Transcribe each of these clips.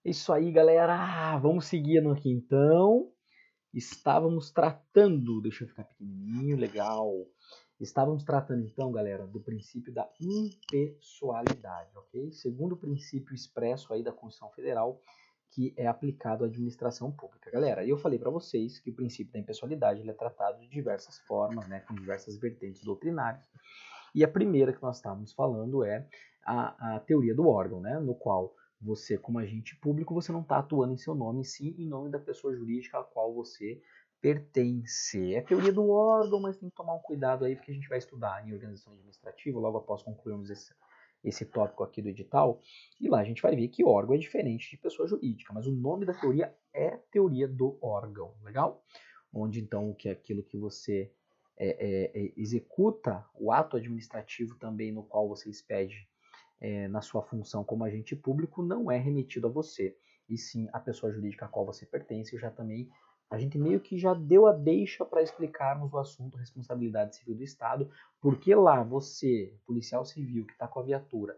Isso aí, galera. Vamos seguindo aqui então. Estávamos tratando, deixa eu ficar pequenininho, legal. Estávamos tratando então, galera, do princípio da impessoalidade, ok? Segundo o princípio expresso aí da Constituição Federal, que é aplicado à administração pública. Galera, eu falei para vocês que o princípio da impessoalidade ele é tratado de diversas formas, né, com diversas vertentes doutrinárias. E a primeira que nós estávamos falando é a teoria do órgão, né, no qual você, como agente público, você não está atuando em seu nome, sim em nome da pessoa jurídica a qual você pertence. É teoria do órgão, mas tem que tomar um cuidado aí, porque a gente vai estudar em organização administrativa, logo após concluirmos esse tópico aqui do edital, e lá a gente vai ver que órgão é diferente de pessoa jurídica, mas o nome da teoria é teoria do órgão, legal? Onde então que é aquilo que você executa, o ato administrativo também no qual você expede na sua função como agente público não é remetido a você, e sim a pessoa jurídica a qual você pertence. Já também a gente meio que já deu a deixa para explicarmos o assunto responsabilidade civil do Estado, porque lá você, policial civil que está com a viatura,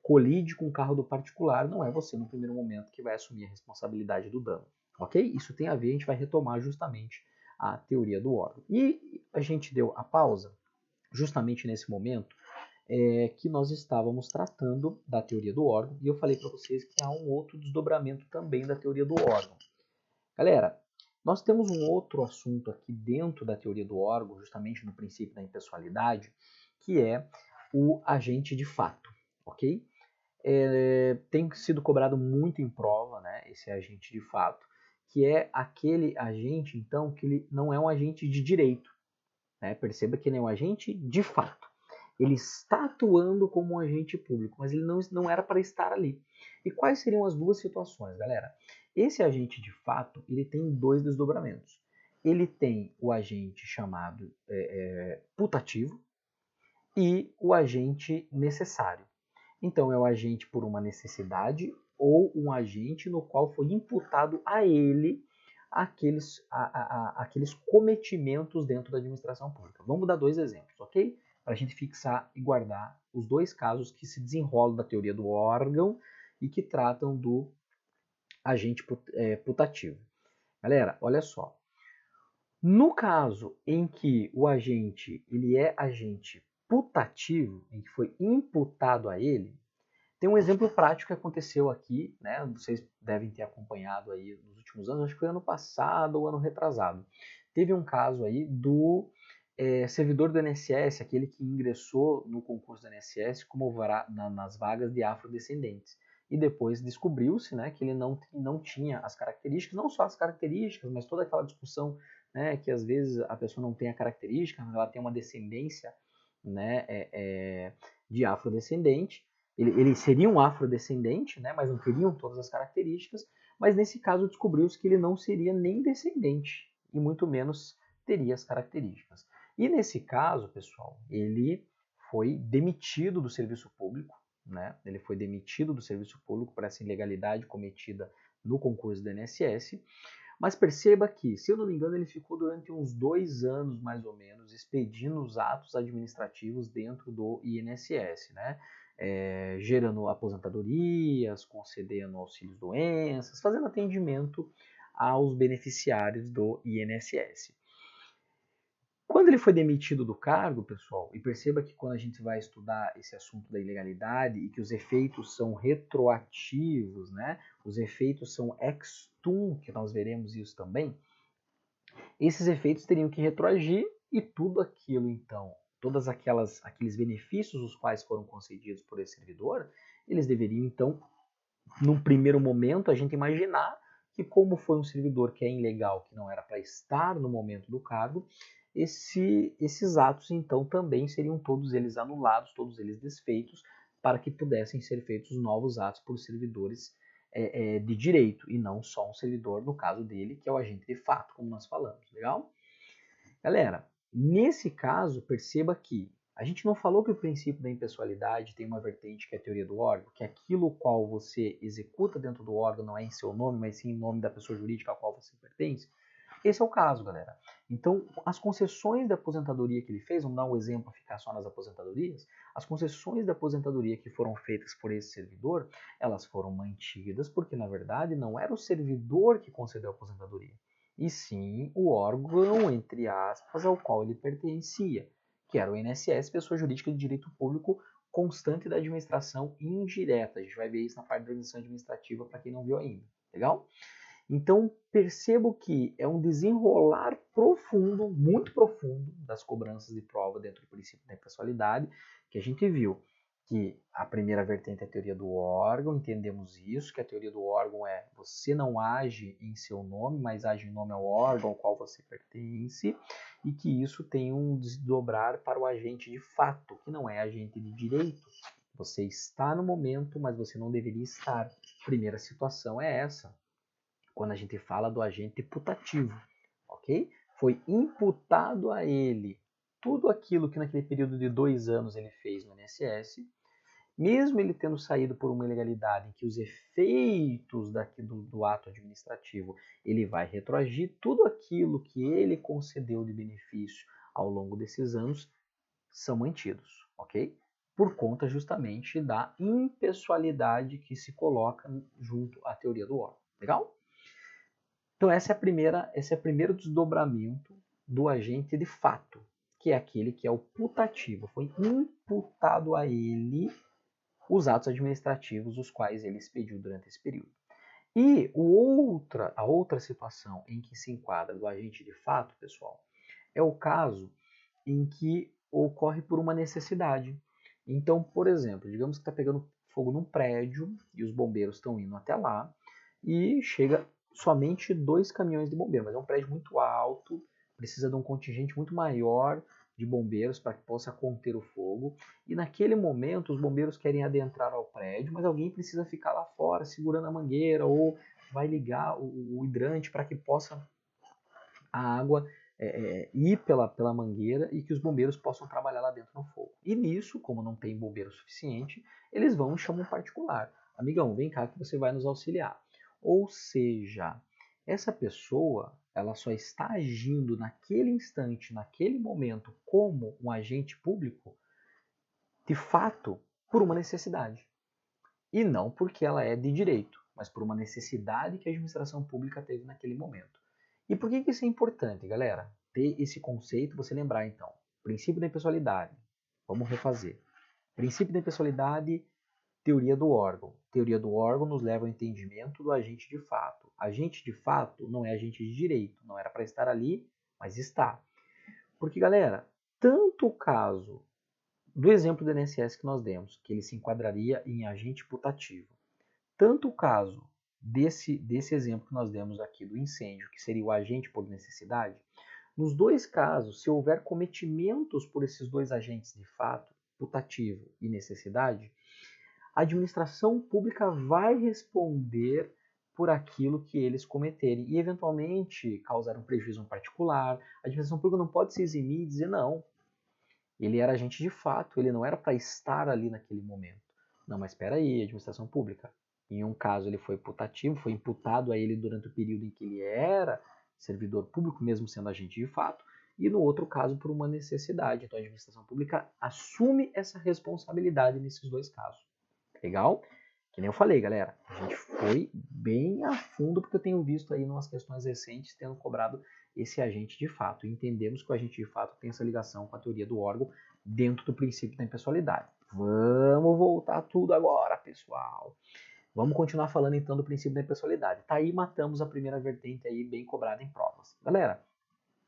colide com o carro do particular, não é você no primeiro momento que vai assumir a responsabilidade do dano, ok? Isso tem a ver, a gente vai retomar justamente a teoria do órgão. E a gente deu a pausa justamente nesse momento que nós estávamos tratando da teoria do órgão, e eu falei para vocês que há um outro desdobramento também da teoria do órgão. Galera, nós temos um outro assunto aqui dentro da teoria do órgão, justamente no princípio da impessoalidade, que é o agente de fato, ok? Tem sido cobrado muito em prova, né, esse agente de fato, que é aquele agente, então, que ele não é um agente de direito, né? Perceba que ele é um agente de fato. Ele está atuando como um agente público, mas ele não era para estar ali. E quais seriam as duas situações, galera? Esse agente de fato, ele tem dois desdobramentos. Ele tem o agente chamado putativo e o agente necessário. Então, é o agente por uma necessidade ou um agente no qual foi imputado a ele aqueles cometimentos dentro da administração pública. Vamos dar dois exemplos, ok? Para a gente fixar e guardar os dois casos que se desenrolam da teoria do órgão e que tratam do agente putativo. Galera, olha só. No caso em que o agente ele é agente putativo, em que foi imputado a ele, tem um exemplo prático que aconteceu aqui, né? Vocês devem ter acompanhado aí nos últimos anos, acho que foi ano passado ou ano retrasado. Teve um caso aí do servidor do INSS, aquele que ingressou no concurso do INSS como nas vagas de afrodescendentes. E depois descobriu-se, né, que ele não tinha as características, não só as características, mas toda aquela discussão, né, que às vezes a pessoa não tem a característica, mas ela tem uma descendência, né, de afrodescendente. Ele seria um afrodescendente, né, mas não teriam todas as características, mas nesse caso descobriu-se que ele não seria nem descendente, e muito menos teria as características. E nesse caso, pessoal, ele foi demitido do serviço público, né? Ele foi demitido do serviço público por essa ilegalidade cometida no concurso do INSS. Mas perceba que, se eu não me engano, ele ficou durante uns 2 anos, mais ou menos, expedindo os atos administrativos dentro do INSS, né? Gerando aposentadorias, concedendo auxílios doenças, fazendo atendimento aos beneficiários do INSS. Quando ele foi demitido do cargo, pessoal, e perceba que quando a gente vai estudar esse assunto da ilegalidade e que os efeitos são retroativos, né? Os efeitos são ex-tum, que nós veremos isso também, esses efeitos teriam que retroagir e tudo aquilo, então, todos aqueles benefícios os quais foram concedidos por esse servidor, eles deveriam, então, num primeiro momento, a gente imaginar que como foi um servidor que é ilegal, que não era para estar no momento do cargo, esses atos, então, também seriam todos eles anulados, todos eles desfeitos, para que pudessem ser feitos novos atos por servidores de direito, e não só um servidor, no caso dele, que é o agente de fato, como nós falamos, legal? Galera, nesse caso, perceba que a gente não falou que o princípio da impessoalidade tem uma vertente que é a teoria do órgão, que aquilo qual você executa dentro do órgão não é em seu nome, mas sim em nome da pessoa jurídica a qual você pertence? Esse é o caso, galera. Então, as concessões de aposentadoria que ele fez, vamos dar um exemplo para ficar só nas aposentadorias, as concessões de aposentadoria que foram feitas por esse servidor, elas foram mantidas porque, na verdade, não era o servidor que concedeu a aposentadoria, e sim o órgão, entre aspas, ao qual ele pertencia, que era o INSS, pessoa jurídica de direito público constante da administração indireta. A gente vai ver isso na parte da organização administrativa para quem não viu ainda. Legal? Então, percebo que é um desenrolar profundo, muito profundo, das cobranças de prova dentro do princípio da impessoalidade, que a gente viu que a primeira vertente é a teoria do órgão, entendemos isso, que a teoria do órgão é você não age em seu nome, mas age em nome ao órgão ao qual você pertence, e que isso tem um desdobrar para o agente de fato, que não é agente de direito. Você está no momento, mas você não deveria estar. A primeira situação é essa, quando a gente fala do agente putativo, ok? Foi imputado a ele tudo aquilo que naquele período de 2 anos ele fez no INSS, mesmo ele tendo saído por uma ilegalidade em que os efeitos do ato administrativo ele vai retroagir, tudo aquilo que ele concedeu de benefício ao longo desses anos são mantidos, ok? Por conta justamente da impessoalidade que se coloca junto à teoria do órgão. Legal? Então esse é o primeiro desdobramento do agente de fato, que é aquele que é o putativo. Foi imputado a ele os atos administrativos os quais ele expediu durante esse período. E a outra situação em que se enquadra do agente de fato, pessoal, é o caso em que ocorre por uma necessidade. Então, por exemplo, digamos que está pegando fogo num prédio e os bombeiros estão indo até lá e chega somente 2 caminhões de bombeiros, mas é um prédio muito alto, precisa de um contingente muito maior de bombeiros para que possa conter o fogo. E naquele momento os bombeiros querem adentrar ao prédio, mas alguém precisa ficar lá fora segurando a mangueira ou vai ligar o hidrante para que possa a água ir pela mangueira e que os bombeiros possam trabalhar lá dentro no fogo. E nisso, como não tem bombeiro suficiente, eles vão e chamam um particular. Amigão, vem cá que você vai nos auxiliar. Ou seja, essa pessoa ela só está agindo naquele instante, naquele momento, como um agente público, de fato, por uma necessidade. E não porque ela é de direito, mas por uma necessidade que a administração pública teve naquele momento. E por que isso é importante, galera? Ter esse conceito, você lembrar então. Princípio da impessoalidade. Vamos refazer. Princípio da impessoalidade, teoria do órgão. Teoria do órgão nos leva ao entendimento do agente de fato. Agente de fato não é agente de direito. Não era para estar ali, mas está. Porque, galera, tanto o caso do exemplo do INSS que nós demos, que ele se enquadraria em agente putativo, tanto o caso desse exemplo que nós demos aqui do incêndio, que seria o agente por necessidade, nos dois casos, se houver cometimentos por esses dois agentes de fato, putativo e necessidade, a administração pública vai responder por aquilo que eles cometerem e eventualmente causar um prejuízo em particular. A administração pública não pode se eximir e dizer não. Ele era agente de fato, ele não era para estar ali naquele momento. Não, mas espera aí, administração pública. Em um caso ele foi putativo, foi imputado a ele durante o período em que ele era servidor público, mesmo sendo agente de fato, e no outro caso por uma necessidade. Então a administração pública assume essa responsabilidade nesses dois casos. Legal? Que nem eu falei, galera, a gente foi bem a fundo porque eu tenho visto aí em umas questões recentes tendo cobrado esse agente de fato. E entendemos que o agente de fato tem essa ligação com a teoria do órgão dentro do princípio da impessoalidade. Vamos voltar tudo agora, pessoal. Vamos continuar falando então do princípio da impessoalidade. Tá aí, matamos a primeira vertente aí bem cobrada em provas. Galera,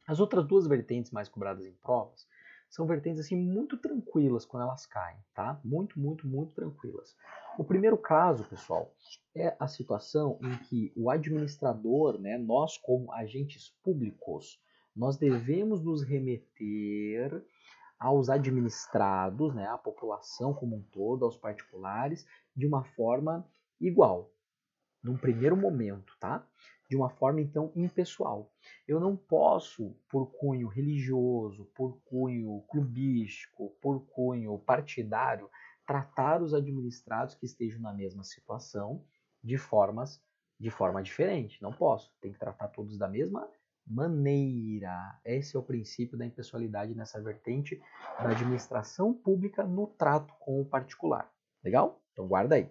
as outras duas vertentes mais cobradas em provas são vertentes assim muito tranquilas quando elas caem, tá? Muito, muito, muito tranquilas. O primeiro caso, pessoal, é a situação em que o administrador, né, nós como agentes públicos, nós devemos nos remeter aos administrados, né, à população como um todo, aos particulares, de uma forma igual, num primeiro momento, tá? De uma forma então impessoal. Eu não posso, por cunho religioso, por cunho clubístico, por cunho partidário, tratar os administrados que estejam na mesma situação de forma diferente. Não posso. Tem que tratar todos da mesma maneira. Esse é o princípio da impessoalidade nessa vertente da administração pública no trato com o particular. Legal? Então guarda aí.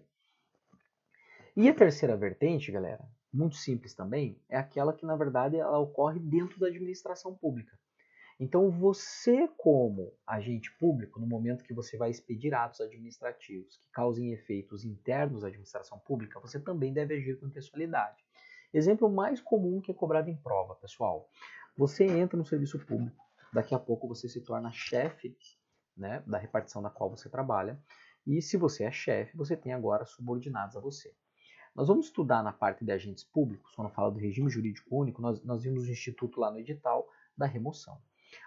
E a terceira vertente, galera, muito simples também, é aquela que na verdade ela ocorre dentro da administração pública. Então você, como agente público, no momento que você vai expedir atos administrativos que causem efeitos internos à administração pública, você também deve agir com impessoalidade. Exemplo mais comum que é cobrado em prova, pessoal. Você entra no serviço público, daqui a pouco você se torna chefe, né, da repartição na qual você trabalha, e se você é chefe, você tem agora subordinados a você. Nós vamos estudar na parte de agentes públicos, quando fala do regime jurídico único, nós vimos o instituto lá no edital da remoção.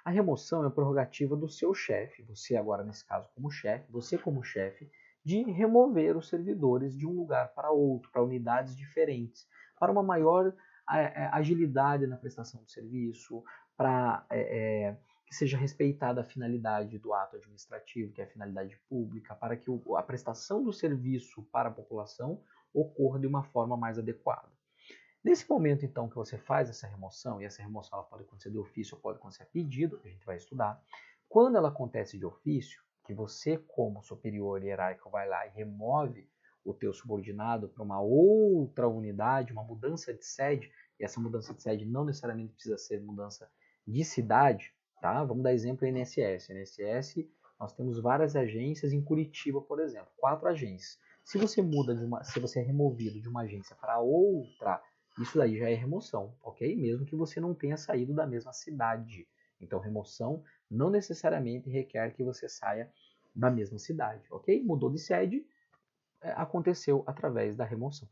A remoção é a prerrogativa do seu chefe, você agora nesse caso como chefe, você como chefe, de remover os servidores de um lugar para outro, para unidades diferentes, para uma maior agilidade na prestação do serviço, para que seja respeitada a finalidade do ato administrativo, que é a finalidade pública, para que a prestação do serviço para a população ocorra de uma forma mais adequada. Nesse momento, então, que você faz essa remoção, e essa remoção ela pode acontecer de ofício ou pode acontecer a pedido, que a gente vai estudar, quando ela acontece de ofício, que você, como superior hierárquico, vai lá e remove o teu subordinado para uma outra unidade, uma mudança de sede, e essa mudança de sede não necessariamente precisa ser mudança de cidade, tá? Vamos dar exemplo INSS. INSS, nós temos várias agências em Curitiba, por exemplo, 4 agências. Se você se você é removido de uma agência para outra, isso daí já é remoção, ok? Mesmo que você não tenha saído da mesma cidade. Então, remoção não necessariamente requer que você saia da mesma cidade, ok? Mudou de sede, aconteceu através da remoção.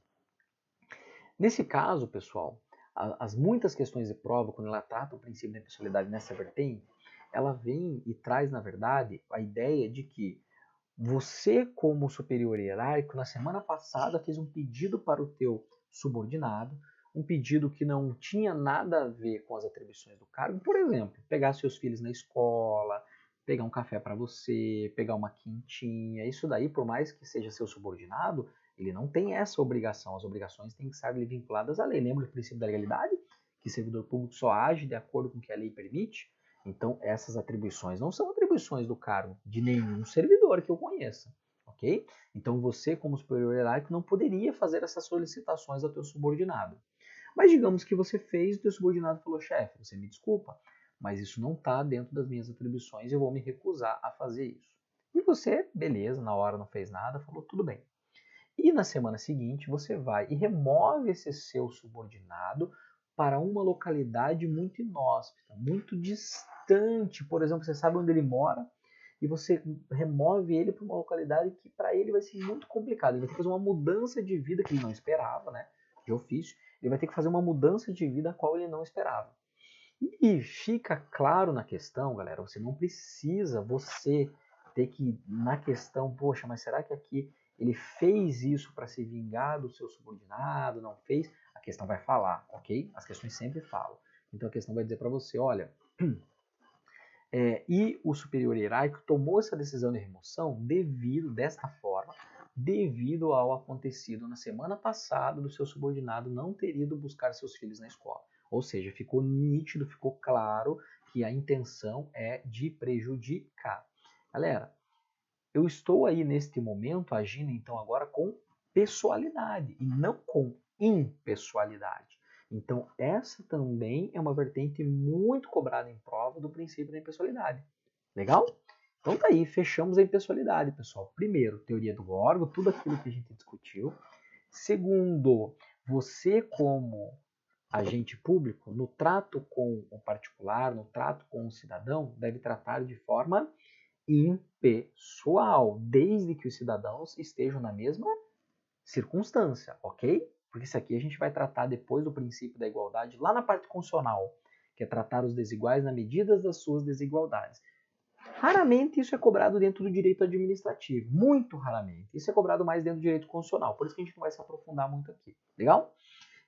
Nesse caso, pessoal, as muitas questões de prova, quando ela trata o princípio da impessoalidade nessa vertente, ela vem e traz, na verdade, a ideia de que você, como superior hierárquico, na semana passada fez um pedido para o teu subordinado, um pedido que não tinha nada a ver com as atribuições do cargo. Por exemplo, pegar seus filhos na escola, pegar um café para você, pegar uma quentinha. Isso daí, por mais que seja seu subordinado, ele não tem essa obrigação. As obrigações têm que estar vinculadas à lei. Lembra do princípio da legalidade? Que servidor público só age de acordo com o que a lei permite? Então, essas atribuições não são atribuições do cargo de nenhum servidor que eu conheça, ok? Então, você, como superior hierárquico, não poderia fazer essas solicitações ao teu subordinado. Mas digamos que você fez e o teu subordinado falou, chefe, você me desculpa, mas isso não está dentro das minhas atribuições, eu vou me recusar a fazer isso. E você, beleza, na hora não fez nada, falou, tudo bem. E na semana seguinte, você vai e remove esse seu subordinado para uma localidade muito inóspita, muito distante. Por exemplo, você sabe onde ele mora e você remove ele para uma localidade que para ele vai ser muito complicado. Ele vai ter que fazer uma mudança de vida que ele não esperava, né? De ofício. Ele vai ter que fazer uma mudança de vida a qual ele não esperava. E fica claro na questão, galera, você não precisa você ter que, na questão, poxa, mas será que aqui ele fez isso para se vingar do seu subordinado, não fez? A questão vai falar, ok? As questões sempre falam. Então a questão vai dizer para você, olha, e o superior hierárquico tomou essa decisão de remoção desta forma, devido ao acontecido na semana passada do seu subordinado não ter ido buscar seus filhos na escola. Ou seja, ficou nítido, ficou claro que a intenção é de prejudicar. Galera, eu estou aí neste momento agindo então agora com pessoalidade e não com impessoalidade. Então essa também é uma vertente muito cobrada em prova do princípio da impessoalidade. Legal? Então tá aí, fechamos a impessoalidade, pessoal. Primeiro, teoria do órgão, tudo aquilo que a gente discutiu. Segundo, você como agente público, no trato com o particular, no trato com o cidadão, deve tratar de forma impessoal, desde que os cidadãos estejam na mesma circunstância, ok? Porque isso aqui a gente vai tratar depois do princípio da igualdade, lá na parte constitucional, que é tratar os desiguais na medida das suas desigualdades. Raramente isso é cobrado dentro do direito administrativo, muito raramente. Isso é cobrado mais dentro do direito constitucional, por isso que a gente não vai se aprofundar muito aqui, legal?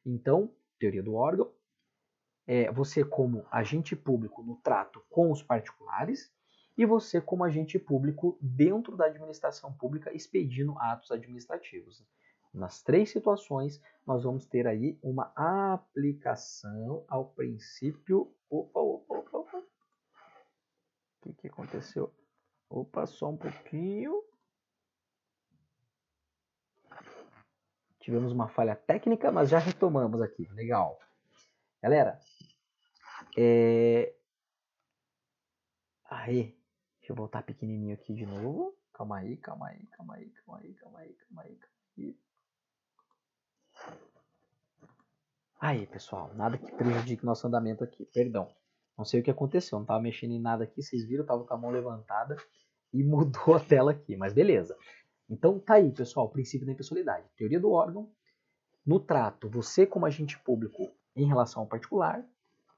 Então, teoria do órgão, você como agente público no trato com os particulares e você como agente público dentro da administração pública expedindo atos administrativos. Nas 3 situações, nós vamos ter aí uma aplicação ao princípio... Opa. O que aconteceu? Opa, só um pouquinho. Tivemos uma falha técnica, mas já retomamos aqui. Legal. Galera, Aí, deixa eu voltar pequenininho aqui de novo. Calma aí. Aí, pessoal, nada que prejudique nosso andamento aqui. Perdão. Não sei o que aconteceu, não estava mexendo em nada aqui, vocês viram, eu estava com a mão levantada e mudou a tela aqui, mas beleza. Então tá aí, pessoal, o princípio da impessoalidade. Teoria do órgão, no trato, você como agente público em relação ao particular,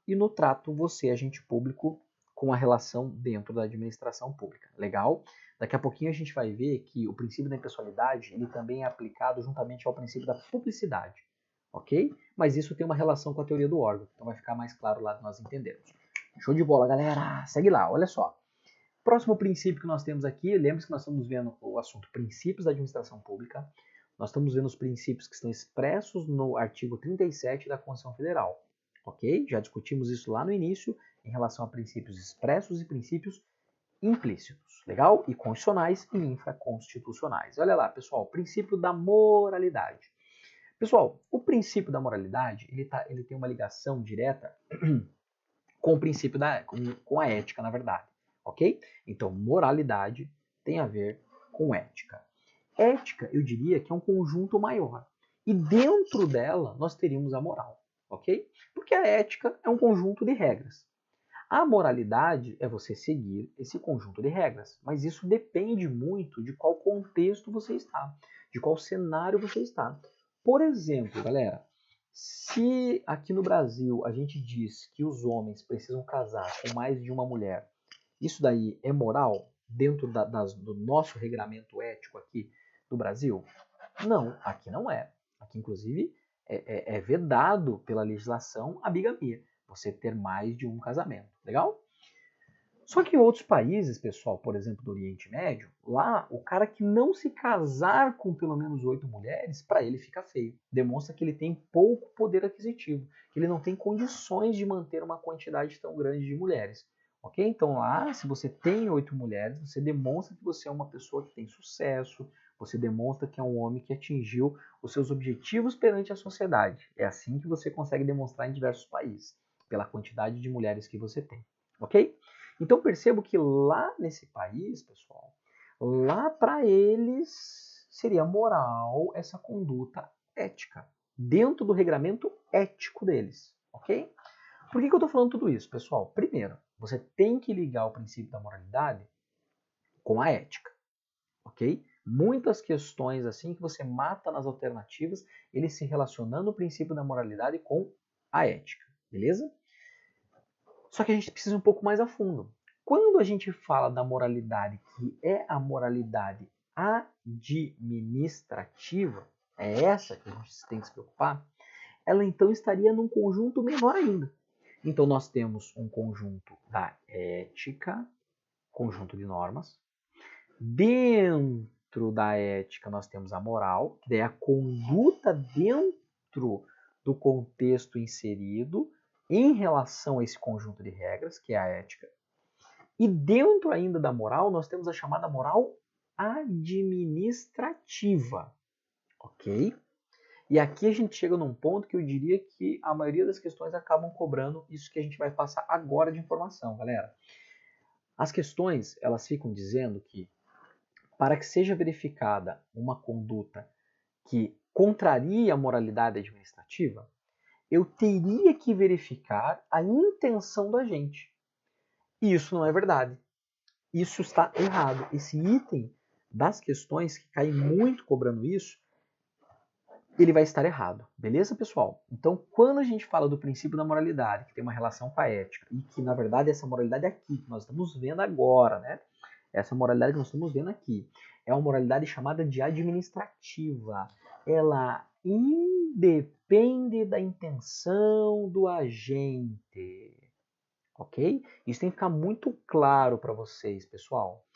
e no trato, você, agente público, com a relação dentro da administração pública. Legal? Daqui a pouquinho a gente vai ver que o princípio da impessoalidade ele também é aplicado juntamente ao princípio da publicidade. Ok? Mas isso tem uma relação com a teoria do órgão, então vai ficar mais claro lá de nós entendermos. Show de bola, galera! Segue lá, olha só. Próximo princípio que nós temos aqui, lembre-se que nós estamos vendo o assunto princípios da administração pública. Nós estamos vendo os princípios que estão expressos no artigo 37 da Constituição Federal. Ok? Já discutimos isso lá no início em relação a princípios expressos e princípios implícitos. Legal? E constitucionais e infraconstitucionais. Olha lá, pessoal, princípio da moralidade. Pessoal, o princípio da moralidade ele tem uma ligação direta com o princípio com a ética, na verdade. Ok? Então, moralidade tem a ver com ética. Ética, eu diria que é um conjunto maior. E dentro dela, nós teríamos a moral. Ok? Porque a ética é um conjunto de regras. A moralidade é você seguir esse conjunto de regras. Mas isso depende muito de qual contexto você está, de qual cenário você está. Por exemplo, galera, se aqui no Brasil a gente diz que os homens precisam casar com mais de uma mulher, isso daí é moral dentro do nosso regramento ético aqui do Brasil? Não, aqui não é. Aqui, inclusive, é vedado pela legislação a bigamia, você ter mais de um casamento. Legal? Só que em outros países, pessoal, por exemplo, do Oriente Médio, lá o cara que não se casar com pelo menos 8 mulheres, para ele fica feio. Demonstra que ele tem pouco poder aquisitivo, que ele não tem condições de manter uma quantidade tão grande de mulheres. Ok? Então lá, se você tem 8 mulheres, você demonstra que você é uma pessoa que tem sucesso, você demonstra que é um homem que atingiu os seus objetivos perante a sociedade. É assim que você consegue demonstrar em diversos países, pela quantidade de mulheres que você tem. Ok? Então percebo que lá nesse país, pessoal, lá para eles seria moral essa conduta ética, dentro do regramento ético deles, ok? Por que eu estou falando tudo isso, pessoal? Primeiro, você tem que ligar o princípio da moralidade com a ética, ok? Muitas questões assim que você mata nas alternativas, eles se relacionando o princípio da moralidade com a ética, beleza? Só que a gente precisa ir um pouco mais a fundo. Quando a gente fala da moralidade, que é a moralidade administrativa, é essa que a gente tem que se preocupar, ela então estaria num conjunto menor ainda. Então nós temos um conjunto da ética, conjunto de normas. Dentro da ética nós temos a moral, que é a conduta dentro do contexto inserido, em relação a esse conjunto de regras, que é a ética. E dentro ainda da moral, nós temos a chamada moral administrativa. Ok? E aqui a gente chega num ponto que eu diria que a maioria das questões acabam cobrando isso que a gente vai passar agora de informação, galera. As questões, elas ficam dizendo que para que seja verificada uma conduta que contraria a moralidade administrativa, eu teria que verificar a intenção do agente. E isso não é verdade. Isso está errado. Esse item das questões que cai muito cobrando isso, ele vai estar errado. Beleza, pessoal? Então, quando a gente fala do princípio da moralidade, que tem uma relação com a ética, e que, na verdade, essa moralidade aqui, que nós estamos vendo agora, né? Essa moralidade que nós estamos vendo aqui, é uma moralidade chamada de administrativa. Ela independe da intenção do agente. Ok? Isso tem que ficar muito claro para vocês, pessoal.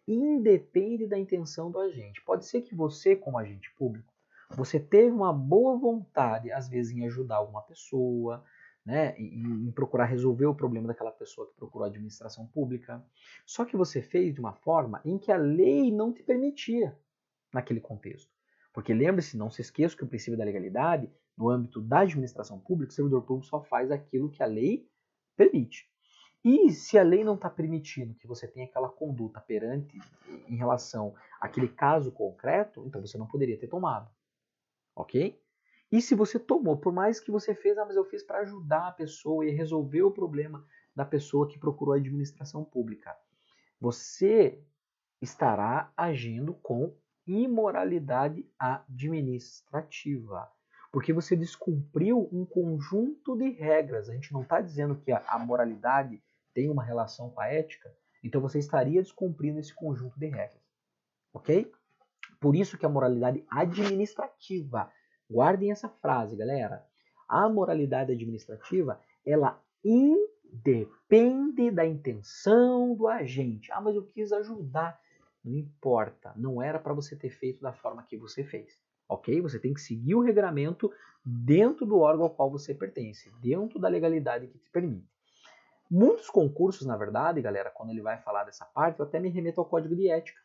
Independe da intenção do agente. Pode ser que você, como agente público, você teve uma boa vontade, às vezes, em ajudar alguma pessoa, né, em procurar resolver o problema daquela pessoa que procurou a administração pública. Só que você fez de uma forma em que a lei não te permitia naquele contexto. Porque lembre-se, não se esqueça que o princípio da legalidade, no âmbito da administração pública, o servidor público só faz aquilo que a lei permite. E se a lei não está permitindo que você tenha aquela conduta perante em relação àquele caso concreto, então você não poderia ter tomado, ok? E se você tomou, por mais que você fez, mas eu fiz para ajudar a pessoa e resolver o problema da pessoa que procurou a administração pública, você estará agindo com imoralidade administrativa. Porque você descumpriu um conjunto de regras. A gente não está dizendo que a moralidade tem uma relação com a ética, então você estaria descumprindo esse conjunto de regras. Ok? Por isso que a moralidade administrativa, guardem essa frase, galera. A moralidade administrativa, ela independe da intenção do agente. Ah, mas eu quis ajudar. Não importa, não era para você ter feito da forma que você fez. Ok? Você tem que seguir o regramento dentro do órgão ao qual você pertence, dentro da legalidade que te permite. Muitos concursos, na verdade, galera, quando ele vai falar dessa parte, eu até me remeto ao Código de Ética.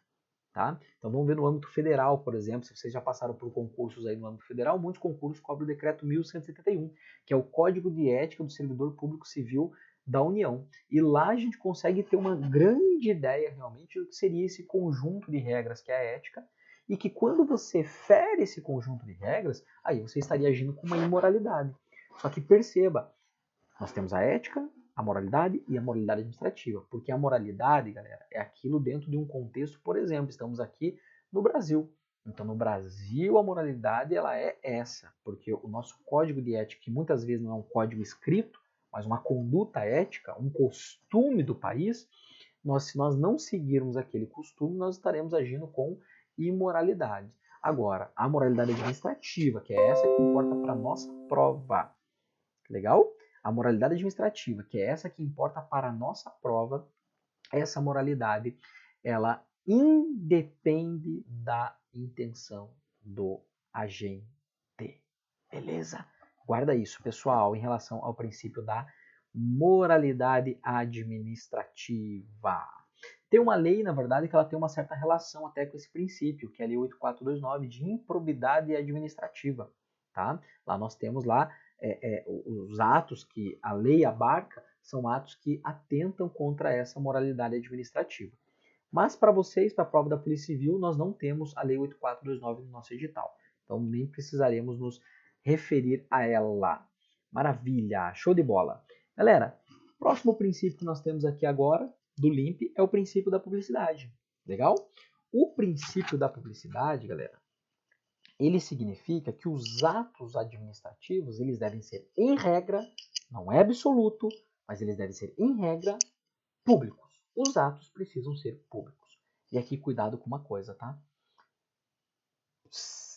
Tá? Então vamos ver no âmbito federal, por exemplo, se vocês já passaram por concursos aí no âmbito federal, muitos concursos cobrem o decreto 1171, que é o Código de Ética do Servidor Público Civil da União. E lá a gente consegue ter uma grande ideia realmente do que seria esse conjunto de regras que é a ética, e que quando você fere esse conjunto de regras, aí você estaria agindo com uma imoralidade. Só que perceba, nós temos a ética, a moralidade e a moralidade administrativa. Porque a moralidade, galera, é aquilo dentro de um contexto, por exemplo, estamos aqui no Brasil. Então, no Brasil, a moralidade ela é essa, porque o nosso código de ética, que muitas vezes não é um código escrito, mas uma conduta ética, um costume do país, se nós não seguirmos aquele costume, nós estaremos agindo com imoralidade. Agora, a moralidade administrativa, que é essa que importa para a nossa prova. Legal? A moralidade administrativa, que é essa que importa para a nossa prova, essa moralidade, ela independe da intenção do agente. Beleza? Guarda isso, pessoal, em relação ao princípio da moralidade administrativa. Tem uma lei, na verdade, que ela tem uma certa relação até com esse princípio, que é a Lei 8429 de improbidade administrativa. Tá? Lá nós temos lá os atos que a lei abarca são atos que atentam contra essa moralidade administrativa. Mas para vocês, para a prova da Polícia Civil, nós não temos a Lei 8429 no nosso edital. Então nem precisaremos nos referir a ela. Maravilha, show de bola. Galera, próximo princípio que nós temos aqui agora, do LIMP, é o princípio da publicidade. Legal? O princípio da publicidade, galera, ele significa que os atos administrativos, eles devem ser, em regra, não é absoluto, mas eles devem ser, em regra, públicos. Os atos precisam ser públicos. E aqui, cuidado com uma coisa, tá?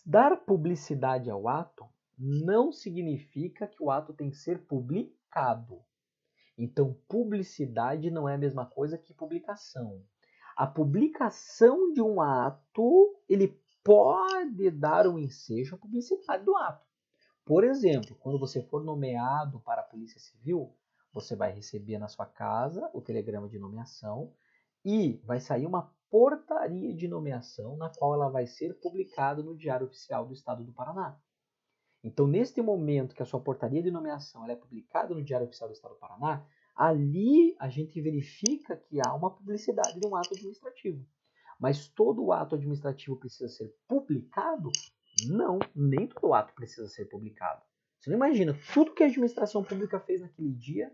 Dar publicidade ao ato não significa que o ato tem que ser publicado. Então, publicidade não é a mesma coisa que publicação. A publicação de um ato, ele pode dar um ensejo à publicidade do ato. Por exemplo, quando você for nomeado para a Polícia Civil, você vai receber na sua casa o telegrama de nomeação e vai sair uma portaria de nomeação na qual ela vai ser publicada no Diário Oficial do Estado do Paraná. Então, neste momento que a sua portaria de nomeação ela é publicada no Diário Oficial do Estado do Paraná, ali a gente verifica que há uma publicidade de um ato administrativo. Mas todo ato administrativo precisa ser publicado? Não, nem todo ato precisa ser publicado. Você não imagina, tudo que a administração pública fez naquele dia,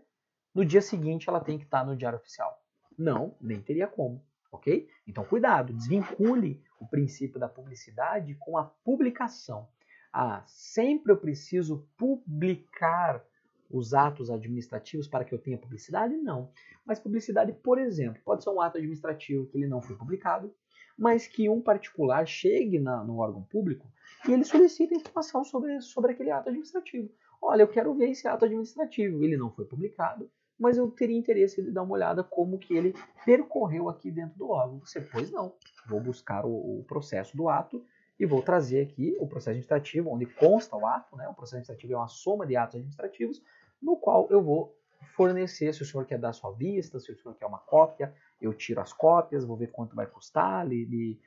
no dia seguinte ela tem que estar no Diário Oficial. Não, nem teria como, ok? Então cuidado, desvincule o princípio da publicidade com a publicação. Ah, sempre eu preciso publicar os atos administrativos para que eu tenha publicidade? Não. Mas publicidade, por exemplo, pode ser um ato administrativo que ele não foi publicado, mas que um particular chegue no órgão público e ele solicita informação sobre aquele ato administrativo. Olha, eu quero ver esse ato administrativo. Ele não foi publicado, mas eu teria interesse de dar uma olhada como que ele percorreu aqui dentro do órgão. Você, pois não, vou buscar o processo do ato e vou trazer aqui o processo administrativo, onde consta o ato, né? O processo administrativo é uma soma de atos administrativos, no qual eu vou fornecer, se o senhor quer dar sua vista, se o senhor quer uma cópia, eu tiro as cópias, vou ver quanto vai custar, lhe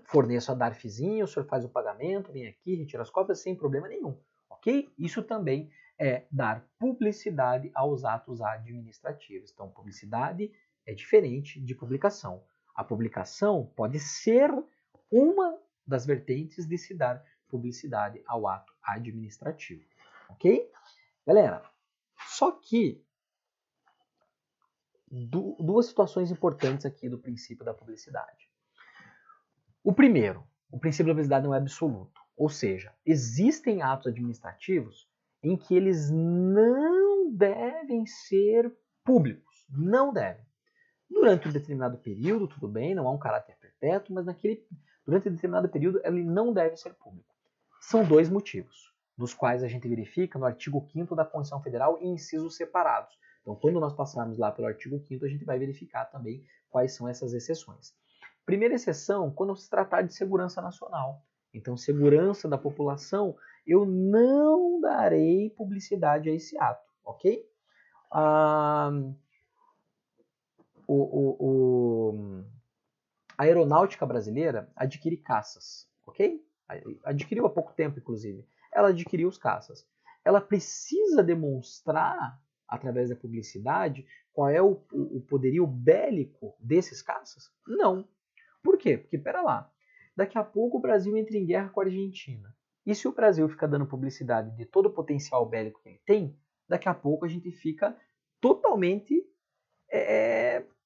forneço a DARFzinha, o senhor faz o pagamento, vem aqui, retira as cópias sem problema nenhum, ok? Isso também é dar publicidade aos atos administrativos. Então, publicidade é diferente de publicação. A publicação pode ser uma das vertentes de se dar publicidade ao ato administrativo, ok? Galera, só que duas situações importantes aqui do princípio da publicidade. O primeiro, o princípio da publicidade não é absoluto, ou seja, existem atos administrativos em que eles não devem ser públicos, não devem. Durante um determinado período, tudo bem, não há um caráter perpétuo, mas durante um determinado período ele não deve ser público. São dois motivos, dos quais a gente verifica no artigo 5º da Constituição Federal em incisos separados. Então, quando nós passarmos lá pelo artigo 5º, a gente vai verificar também quais são essas exceções. Primeira exceção, quando se tratar de segurança nacional. Então, segurança da população, eu não darei publicidade a esse ato, ok? A aeronáutica brasileira adquire caças, ok? Adquiriu há pouco tempo, inclusive. Ela adquiriu os caças. Ela precisa demonstrar, através da publicidade, qual é o poderio bélico desses caças? Não. Por quê? Porque, pera lá, daqui a pouco o Brasil entra em guerra com a Argentina. E se o Brasil ficar dando publicidade de todo o potencial bélico que ele tem, daqui a pouco a gente fica totalmente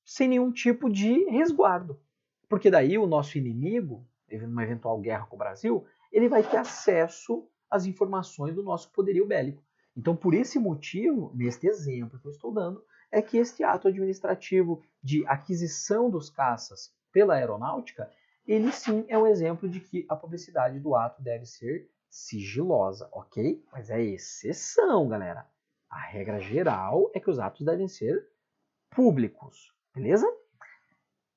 sem nenhum tipo de resguardo. Porque daí o nosso inimigo, numa eventual guerra com o Brasil, ele vai ter acesso às informações do nosso poderio bélico. Então, por esse motivo, neste exemplo que eu estou dando, é que este ato administrativo de aquisição dos caças pela aeronáutica, ele sim é um exemplo de que a publicidade do ato deve ser sigilosa, ok? Mas é exceção, galera. A regra geral é que os atos devem ser públicos, beleza?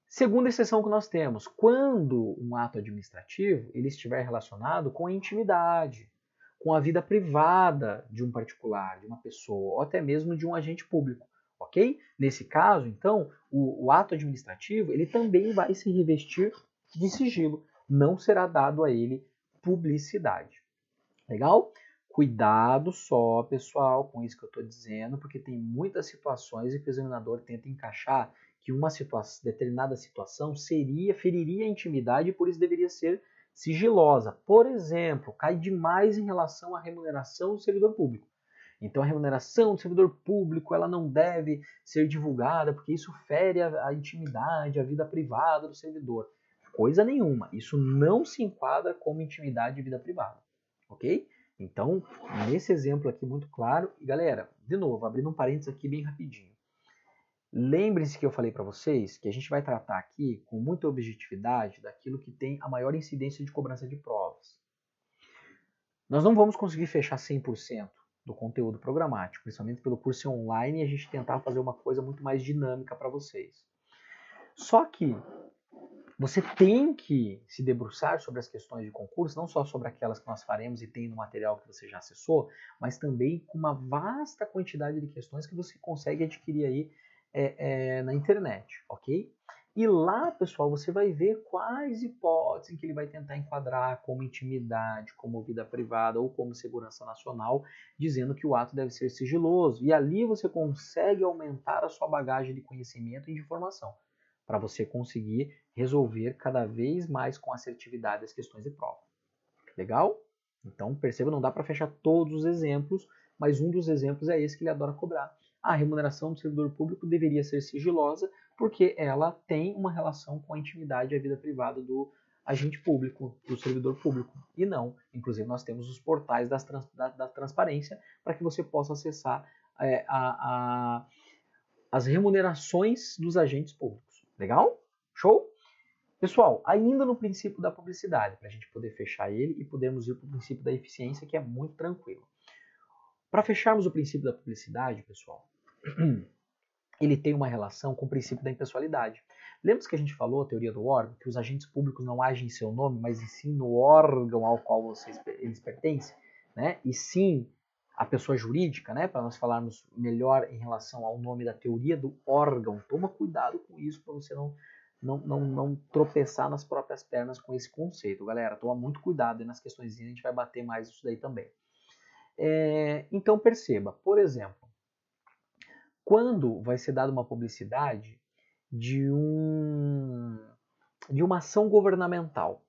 Segunda exceção que nós temos, quando um ato administrativo ele estiver relacionado com a intimidade, com a vida privada de um particular, de uma pessoa, ou até mesmo de um agente público, ok? Nesse caso, então, o ato administrativo ele também vai se revestir de sigilo, não será dado a ele publicidade. Legal? Cuidado só, pessoal, com isso que eu estou dizendo, porque tem muitas situações em que o examinador tenta encaixar que uma determinada situação feriria a intimidade e por isso deveria ser sigilosa. Por exemplo, cai demais em relação à remuneração do servidor público. Então, a remuneração do servidor público ela não deve ser divulgada porque isso fere a intimidade, a vida privada do servidor. Coisa nenhuma. Isso não se enquadra como intimidade e vida privada. Ok? Então, nesse exemplo aqui muito claro, e galera, de novo, abrindo um parênteses aqui bem rapidinho. Lembre-se que eu falei para vocês que a gente vai tratar aqui com muita objetividade daquilo que tem a maior incidência de cobrança de provas. Nós não vamos conseguir fechar 100% do conteúdo programático, principalmente pelo curso online, e a gente tentar fazer uma coisa muito mais dinâmica para vocês. Só que você tem que se debruçar sobre as questões de concurso, não só sobre aquelas que nós faremos e tem no material que você já acessou, mas também com uma vasta quantidade de questões que você consegue adquirir aí na internet, ok? E lá, pessoal, você vai ver quais hipóteses que ele vai tentar enquadrar como intimidade, como vida privada ou como segurança nacional, dizendo que o ato deve ser sigiloso. E ali você consegue aumentar a sua bagagem de conhecimento e de informação, para você conseguir resolver cada vez mais com assertividade as questões de prova. Legal? Então, perceba, não dá para fechar todos os exemplos, mas um dos exemplos é esse que ele adora cobrar. A remuneração do servidor público deveria ser sigilosa porque ela tem uma relação com a intimidade e a vida privada do agente público, do servidor público. E não. Inclusive, nós temos os portais da transparência para que você possa acessar as remunerações dos agentes públicos. Legal? Show? Pessoal, ainda no princípio da publicidade, para a gente poder fechar ele e podermos ir para o princípio da eficiência, que é muito tranquilo. Para fecharmos o princípio da publicidade, pessoal, ele tem uma relação com o princípio da impessoalidade. Lembra que a gente falou, a teoria do órgão, que os agentes públicos não agem em seu nome, mas sim no órgão ao qual eles pertencem, né? E sim a pessoa jurídica, né? Para nós falarmos melhor em relação ao nome da teoria do órgão. Toma cuidado com isso para você não tropeçar nas próprias pernas com esse conceito, galera. Toma muito cuidado aí nas questões, a gente vai bater mais isso daí também. Então perceba, por exemplo, quando vai ser dada uma publicidade de uma ação governamental.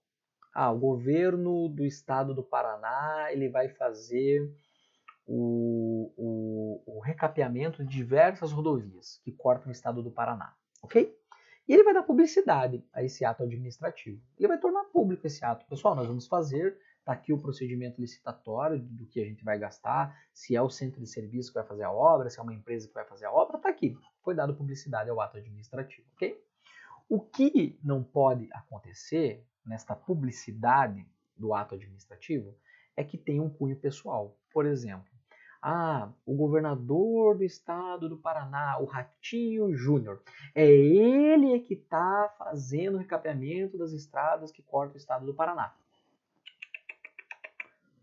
O governo do estado do Paraná ele vai fazer o recapeamento de diversas rodovias que cortam o estado do Paraná, ok? E ele vai dar publicidade a esse ato administrativo. Ele vai tornar público esse ato. Pessoal, nós vamos fazer, está aqui o procedimento licitatório do que a gente vai gastar, se é o centro de serviço que vai fazer a obra, se é uma empresa que vai fazer a obra, está aqui. Foi dado publicidade ao ato administrativo, ok? O que não pode acontecer nesta publicidade do ato administrativo é que tenha um cunho pessoal. Por exemplo, o governador do estado do Paraná, o Ratinho Júnior, é ele que está fazendo o recapeamento das estradas que cortam o estado do Paraná.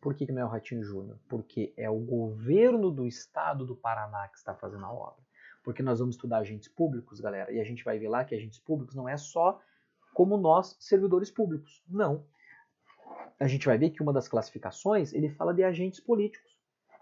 Por que não é o Ratinho Júnior? Porque é o governo do estado do Paraná que está fazendo a obra. Porque nós vamos estudar agentes públicos, galera, e a gente vai ver lá que agentes públicos não é só como nós, servidores públicos. Não. A gente vai ver que uma das classificações, ele fala de agentes políticos.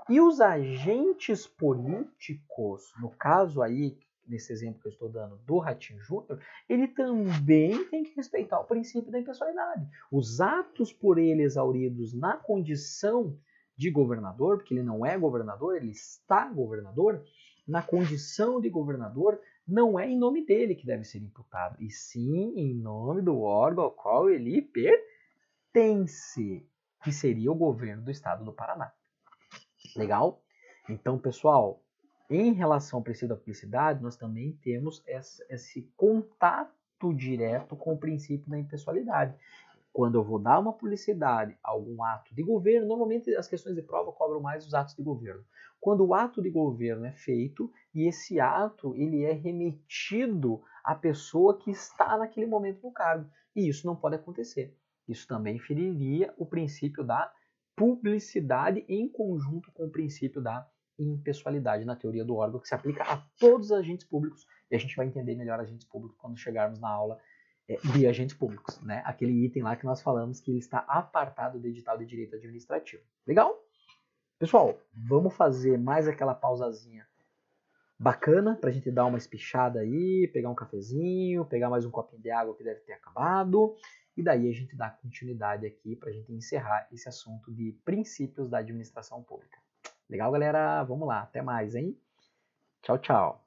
E os agentes políticos, no caso aí, nesse exemplo que eu estou dando do Ratinho Júnior, ele também tem que respeitar o princípio da impessoalidade. Os atos por ele exauridos na condição de governador, porque ele não é governador, ele está governador, na condição de governador, não é em nome dele que deve ser imputado, e sim em nome do órgão ao qual ele pertence, que seria o governo do estado do Paraná. Legal? Então, pessoal, em relação ao princípio da publicidade, nós também temos esse contato direto com o princípio da impessoalidade. Quando eu vou dar uma publicidade a algum ato de governo, normalmente as questões de prova cobram mais os atos de governo. Quando o ato de governo é feito e esse ato ele é remetido à pessoa que está naquele momento no cargo. E isso não pode acontecer. Isso também feriria o princípio da publicidade em conjunto com o princípio da impessoalidade na teoria do órgão, que se aplica a todos os agentes públicos, e a gente vai entender melhor agentes públicos quando chegarmos na aula de agentes públicos, né? Aquele item lá que nós falamos que ele está apartado do edital de direito administrativo. Legal? Pessoal, vamos fazer mais aquela pausazinha bacana para a gente dar uma espichada aí, pegar um cafezinho, pegar mais um copinho de água que deve ter acabado, e daí a gente dá continuidade aqui para a gente encerrar esse assunto de princípios da administração pública. Legal, galera? Vamos lá, até mais, hein? Tchau, tchau.